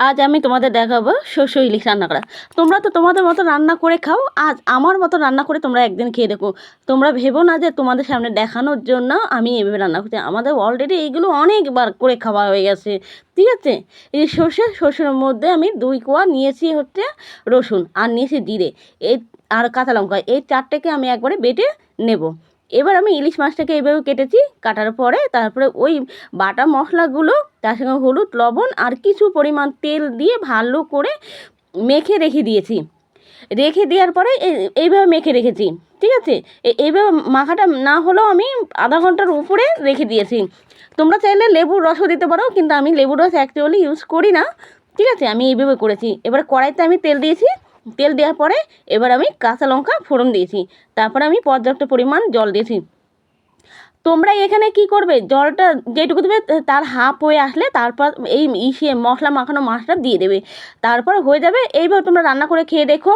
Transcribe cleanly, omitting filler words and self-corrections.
আজ আমি তোমাদের দেখাবো শস্য ইলিশ রান্না করা। তোমরা তো তোমাদের মতো রান্না করে খাও, আজ আমার মতো রান্না করে তোমরা একদিন খেয়ে দেখো। তোমরা ভেবো না যে তোমাদের সামনে দেখানোর জন্য আমি এভাবে রান্না করছি। আমাদের অলরেডি এইগুলো অনেকবার করে খাওয়া হয়ে গেছে, ঠিক আছে। এই সর্ষের মধ্যে আমি 2 কোয়া নিয়েছি হচ্ছে রসুন, আর নিয়েছি জিরে, এই আর কাঁচা লঙ্কা, এই 4টেকে আমি একবারে বেটে নেব। এবার আমি ইলিশ মাছটাকে এইভাবে কেটেছি, কাটার পরে তারপরে ওই বাটা মশলাগুলো, তার সঙ্গে হলুদ, লবণ আর কিছু পরিমাণ তেল দিয়ে ভালো করে মেখে রেখে দিয়েছি। রেখে দেওয়ার পরে এইভাবে মেখে রেখেছি, ঠিক আছে। এইভাবে মাখাটা না হলেও আমি আধা ঘন্টার উপরে রেখে দিয়েছি। তোমরা চাইলে লেবুর রসও দিতে পারো, কিন্তু আমি লেবুর রস অ্যাকচুয়ালি ইউজ করি না, ঠিক আছে। আমি এইভাবে করেছি। এবার কড়াইতে আমি তেল দিয়েছি, তেল দেওয়ার পরে এবার আমি কাঁচা লঙ্কা ফোড়ন দিয়েছি, তারপরে আমি পর্যাপ্ত পরিমাণ জল দিয়েছি। তোমরা এখানে কি করবে, জলটা যেটুকু দেবে তার হাফ হয়ে আসলে তারপর এই মশলা মাখানো মাছটা দিয়ে দেবে, তারপর হয়ে যাবে। এইভাবে তোমরা রান্না করে খেয়ে দেখো।